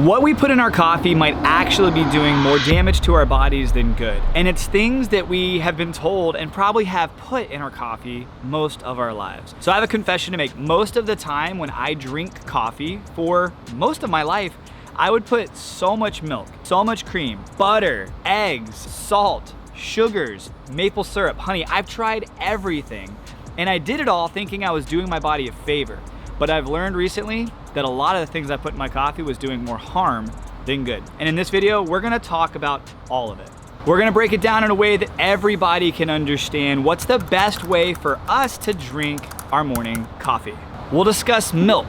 What we put in our coffee might actually be doing more damage to our bodies than good. And it's things that we have been told and probably have put in our coffee most of our lives. So I have a confession to make. Most of the time when I drink coffee, for most of my life, I would put so much milk, so much cream, butter, eggs, salt, sugars, maple syrup, honey. I've tried everything. And I did it all thinking I was doing my body a favor. But I've learned recently that a lot of the things I put in my coffee was doing more harm than good. And in this video, we're gonna talk about all of it. We're gonna break it down in a way that everybody can understand what's the best way for us to drink our morning coffee. We'll discuss milk,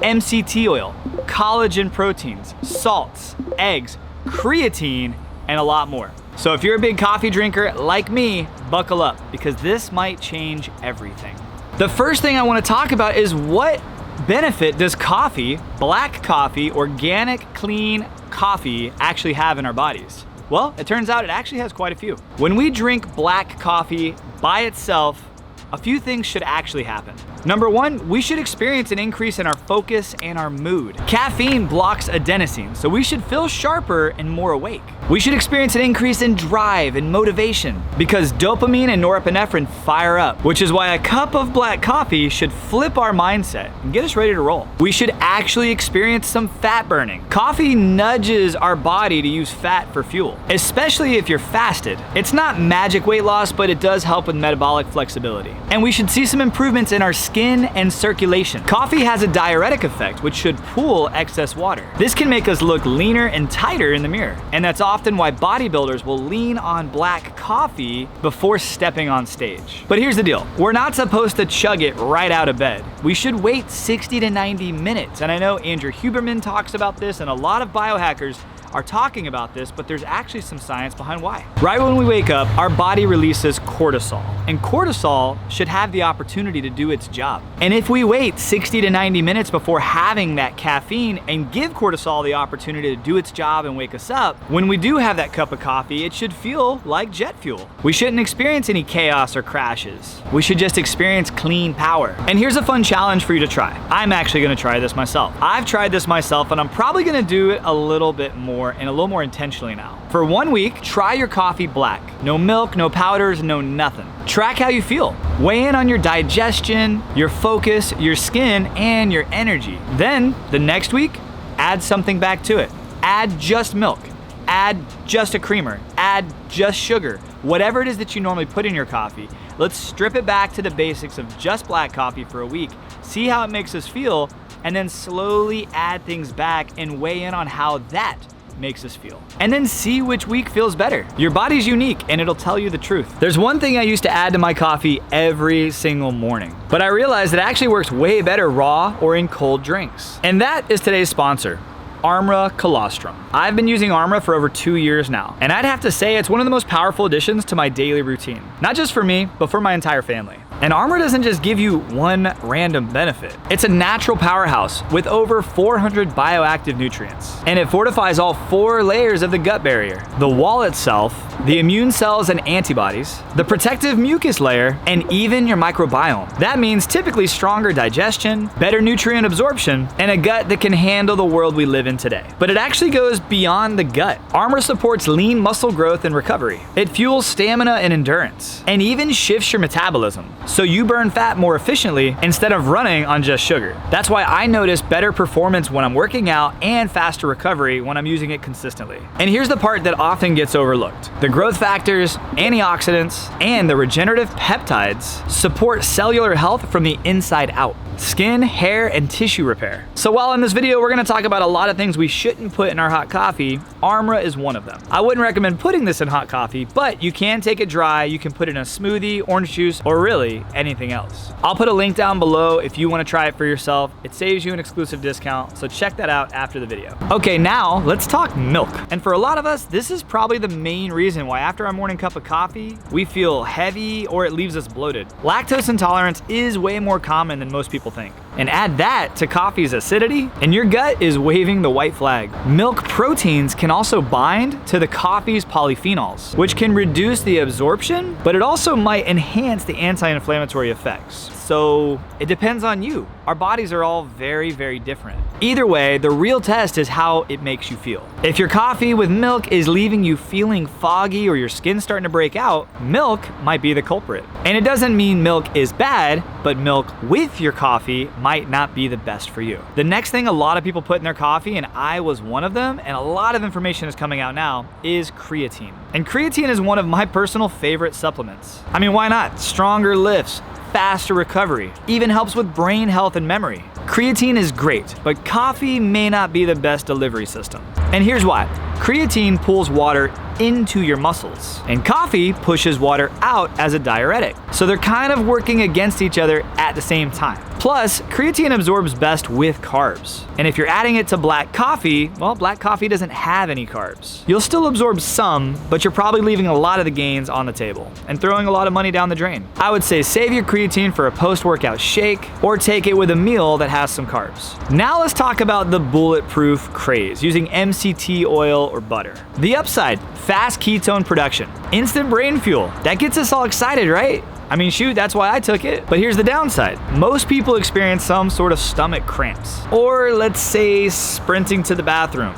MCT oil, collagen proteins, salts, eggs, creatine, and a lot more. So if you're a big coffee drinker like me, buckle up because this might change everything. The first thing I want to talk about is what benefit does coffee, black coffee, organic, clean coffee actually have in our bodies? Well, it turns out it actually has quite a few. When we drink black coffee by itself, a few things should actually happen. Number one, we should experience an increase in our focus and our mood. Caffeine blocks adenosine, so we should feel sharper and more awake. We should experience an increase in drive and motivation because dopamine and norepinephrine fire up, which is why a cup of black coffee should flip our mindset and get us ready to roll. We should actually experience some fat burning. Coffee nudges our body to use fat for fuel, especially if you're fasted. It's not magic weight loss, but it does help with metabolic flexibility. And we should see some improvements in our skin and circulation. Coffee has a diuretic effect, which should pool excess water. This can make us look leaner and tighter in the mirror. And that's often why bodybuilders will lean on black coffee before stepping on stage. But here's the deal. We're not supposed to chug it right out of bed. We should wait 60 to 90 minutes. And I know Andrew Huberman talks about this and a lot of biohackers are talking about this, but there's actually some science behind why. Right when we wake up, our body releases cortisol, and cortisol should have the opportunity to do its job. And if we wait 60 to 90 minutes before having that caffeine and give cortisol the opportunity to do its job and wake us up, when we do have that cup of coffee, it should feel like jet fuel. We shouldn't experience any chaos or crashes. We should just experience clean power. And here's a fun challenge for you to try. I'm actually gonna try this myself. I've tried this myself, and I'm probably gonna do it a little bit more and a little more intentionally now. For 1 week, try your coffee black. No milk, no powders, no nothing. Track how you feel. Weigh in on your digestion, your focus, your skin, and your energy. Then, the next week, add something back to it. Add just milk. Add just a creamer. Add just sugar. Whatever it is that you normally put in your coffee, let's strip it back to the basics of just black coffee for a week. See how it makes us feel, and then slowly add things back and weigh in on how that makes us feel. And then see which week feels better. Your body's unique and it'll tell you the truth. There's one thing I used to add to my coffee every single morning, but I realized it actually works way better raw or in cold drinks. And that is today's sponsor, Armra Colostrum. I've been using Armra for over 2 years now, and I'd have to say it's one of the most powerful additions to my daily routine. Not just for me, but for my entire family. And Armra doesn't just give you one random benefit. It's a natural powerhouse with over 400 bioactive nutrients. And it fortifies all 4 layers of the gut barrier: the wall itself, the immune cells and antibodies, the protective mucus layer, and even your microbiome. That means typically stronger digestion, better nutrient absorption, and a gut that can handle the world we live in today. But it actually goes beyond the gut. Armra supports lean muscle growth and recovery. It fuels stamina and endurance, and even shifts your metabolism, so you burn fat more efficiently instead of running on just sugar. That's why I notice better performance when I'm working out and faster recovery when I'm using it consistently. And here's the part that often gets overlooked. The growth factors, antioxidants, and the regenerative peptides support cellular health from the inside out. Skin, hair, and tissue repair. So while in this video we're gonna talk about a lot of things we shouldn't put in our hot coffee, Armra is one of them. I wouldn't recommend putting this in hot coffee, but you can take it dry, you can put it in a smoothie, orange juice, or really anything else. I'll put a link down below if you wanna try it for yourself. It saves you an exclusive discount, so check that out after the video. Okay, now let's talk milk. And for a lot of us, this is probably the main reason why after our morning cup of coffee, we feel heavy or it leaves us bloated. Lactose intolerance is way more common than most people think. and add that to coffee's acidity, and your gut is waving the white flag. Milk proteins can also bind to the coffee's polyphenols, which can reduce the absorption, but it also might enhance the anti-inflammatory effects. So it depends on you. Our bodies are all very, very different. Either way, the real test is how it makes you feel. If your coffee with milk is leaving you feeling foggy or your skin's starting to break out, milk might be the culprit. And it doesn't mean milk is bad, but milk with your coffee might not be the best for you. The next thing a lot of people put in their coffee, and I was one of them, and a lot of information is coming out now, is creatine. And creatine is one of my personal favorite supplements. I mean, why not? Stronger lifts, faster recovery, even helps with brain health and memory. Creatine is great, but coffee may not be the best delivery system. And here's why. Creatine pulls water into your muscles, and coffee pushes water out as a diuretic. So they're kind of working against each other at the same time. Plus, creatine absorbs best with carbs. And if you're adding it to black coffee, well, black coffee doesn't have any carbs. You'll still absorb some, but you're probably leaving a lot of the gains on the table and throwing a lot of money down the drain. I would say save your creatine for a post-workout shake or take it with a meal that has some carbs. Now let's talk about the bulletproof craze using MCT oil or butter. The upside, fast ketone production, instant brain fuel. That gets us all excited, right? I mean, shoot, that's why I took it. But here's the downside. Most people experience some sort of stomach cramps, or let's say sprinting to the bathroom.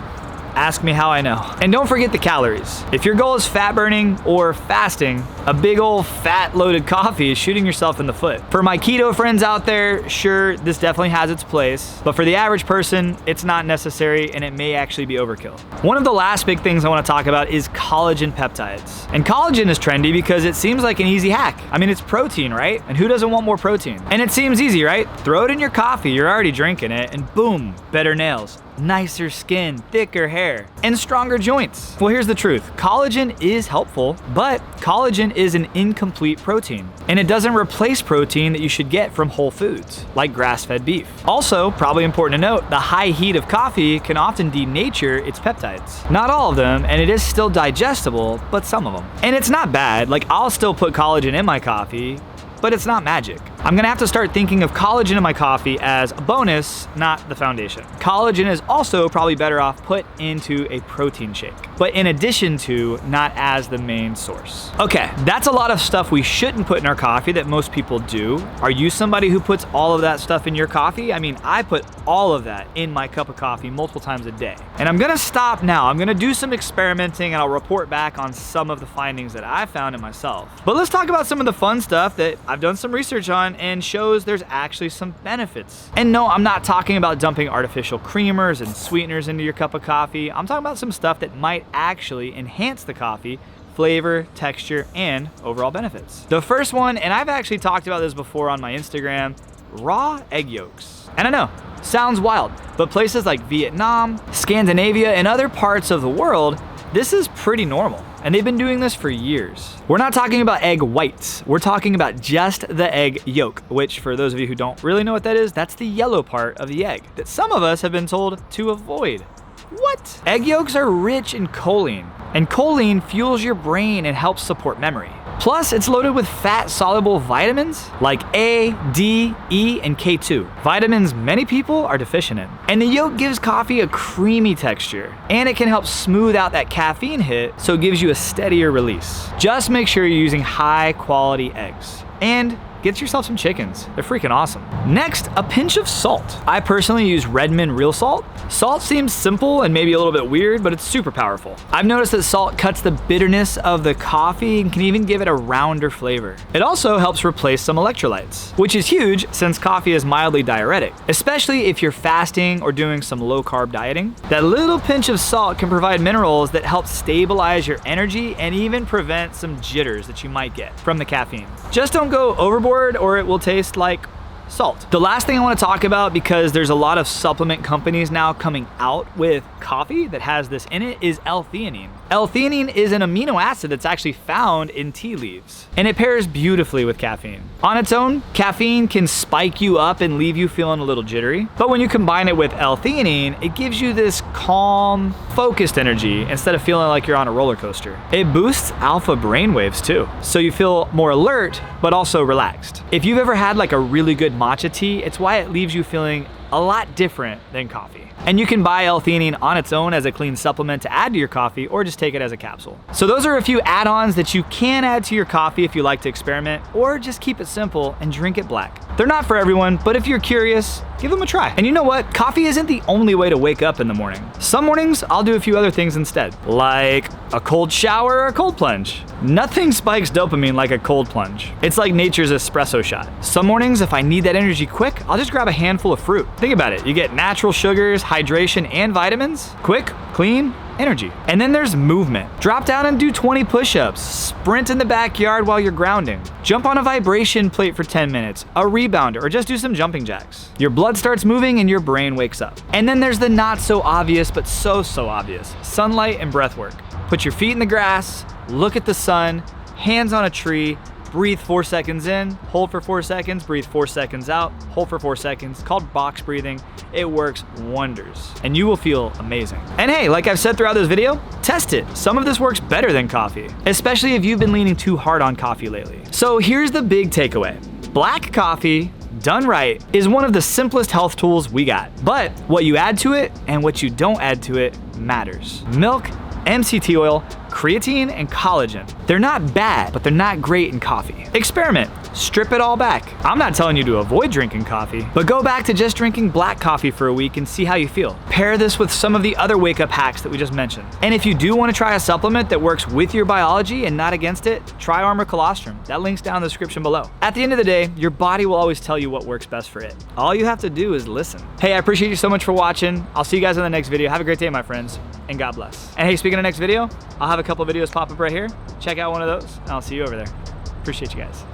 Ask me how I know. And don't forget the calories. If your goal is fat burning or fasting, a big old fat loaded coffee is shooting yourself in the foot. For my keto friends out there, sure, this definitely has its place, but for the average person, it's not necessary and it may actually be overkill. One of the last big things I want to talk about is collagen peptides. And collagen is trendy because it seems like an easy hack. I mean, it's protein, right? And who doesn't want more protein? And it seems easy, right? Throw it in your coffee, you're already drinking it, and boom, better nails, nicer skin, thicker hair, and stronger joints. Well, here's the truth. Collagen is helpful, but collagen is an incomplete protein, and it doesn't replace protein that you should get from whole foods, like grass-fed beef. Also, probably important to note, the high heat of coffee can often denature its peptides. Not all of them, and it is still digestible, but some of them. And it's not bad, like I'll still put collagen in my coffee, but it's not magic. I'm gonna have to start thinking of collagen in my coffee as a bonus, not the foundation. Collagen is also probably better off put into a protein shake, but in addition to, not as the main source. Okay, that's a lot of stuff we shouldn't put in our coffee that most people do. Are you somebody who puts all of that stuff in your coffee? I mean, I put all of that in my cup of coffee multiple times a day. And I'm gonna stop now. I'm gonna do some experimenting and I'll report back on some of the findings that I found in myself. But let's talk about some of the fun stuff that I've done some research on and shows there's actually some benefits. And no, I'm not talking about dumping artificial creamers and sweeteners into your cup of coffee. I'm talking about some stuff that might actually enhance the coffee, flavor, texture, and overall benefits. The first one, and I've actually talked about this before on my Instagram, raw egg yolks. And I know, sounds wild, but places like Vietnam, Scandinavia, and other parts of the world, this is pretty normal. And they've been doing this for years. We're not talking about egg whites. We're talking about just the egg yolk, which for those of you who don't really know what that is, that's the yellow part of the egg that some of us have been told to avoid. What? Egg yolks are rich in choline, and choline fuels your brain and helps support memory. Plus, it's loaded with fat-soluble vitamins like A, D, E, and K2. Vitamins many people are deficient in. And the yolk gives coffee a creamy texture, and it can help smooth out that caffeine hit so it gives you a steadier release. Just make sure you're using high-quality eggs. And get yourself some chickens. They're freaking awesome. Next, a pinch of salt. I personally use Redmond real salt. Salt seems simple and maybe a little bit weird, but it's super powerful. I've noticed that salt cuts the bitterness of the coffee and can even give it a rounder flavor. It also helps replace some electrolytes, which is huge since coffee is mildly diuretic, especially if you're fasting or doing some low-carb dieting. That little pinch of salt can provide minerals that help stabilize your energy and even prevent some jitters that you might get from the caffeine. Just don't go overboard or it will taste like salt. The last thing I want to talk about, because there's a lot of supplement companies now coming out with coffee that has this in it, is L-theanine. L-theanine is an amino acid that's actually found in tea leaves, and it pairs beautifully with caffeine. On its own, caffeine can spike you up and leave you feeling a little jittery, but when you combine it with L-theanine, it gives you this calm, focused energy instead of feeling like you're on a roller coaster. It boosts alpha brainwaves too, so you feel more alert, but also relaxed. If you've ever had like a really good matcha tea. It's why it leaves you feeling a lot different than coffee. And you can buy L-theanine on its own as a clean supplement to add to your coffee, or just take it as a capsule. So those are a few add-ons that you can add to your coffee if you like to experiment, or just keep it simple and drink it black. They're not for everyone, but if you're curious, give them a try. And you know what? Coffee isn't the only way to wake up in the morning. Some mornings, I'll do a few other things instead, like a cold shower or a cold plunge. Nothing spikes dopamine like a cold plunge. It's like nature's espresso shot. Some mornings, if I need that energy quick, I'll just grab a handful of fruit. Think about it. You get natural sugars, hydration, and vitamins. Quick, clean, energy. And then there's movement. Drop down and do 20 push-ups. Sprint in the backyard while you're grounding. Jump on a vibration plate for 10 minutes, a rebounder, or just do some jumping jacks. Your blood starts moving and your brain wakes up. And then there's the not so obvious, but so obvious. Sunlight and breath work. Put your feet in the grass, look at the sun, hands on a tree, breathe 4 seconds in, hold for 4 seconds, breathe 4 seconds out, hold for 4 seconds, called box breathing. It works wonders, and you will feel amazing. And hey, like I've said throughout this video, test it. Some of this works better than coffee, especially if you've been leaning too hard on coffee lately. So here's the big takeaway. Black coffee, done right, is one of the simplest health tools we got. But what you add to it and what you don't add to it matters. Milk, MCT oil, creatine, and collagen. They're not bad, but they're not great in coffee. Experiment. Strip it all back. I'm not telling you to avoid drinking coffee, but go back to just drinking black coffee for a week and see how you feel. Pair this with some of the other wake-up hacks that we just mentioned. And if you do want to try a supplement that works with your biology and not against it, try Armra Colostrum. That link's down in the description below. At the end of the day, your body will always tell you what works best for it. All you have to do is listen. Hey, I appreciate you so much for watching. I'll see you guys in the next video. Have a great day, my friends, and God bless. And hey, speaking of next video, I'll have a couple videos pop up right here. Check out one of those, and I'll see you over there. Appreciate you guys.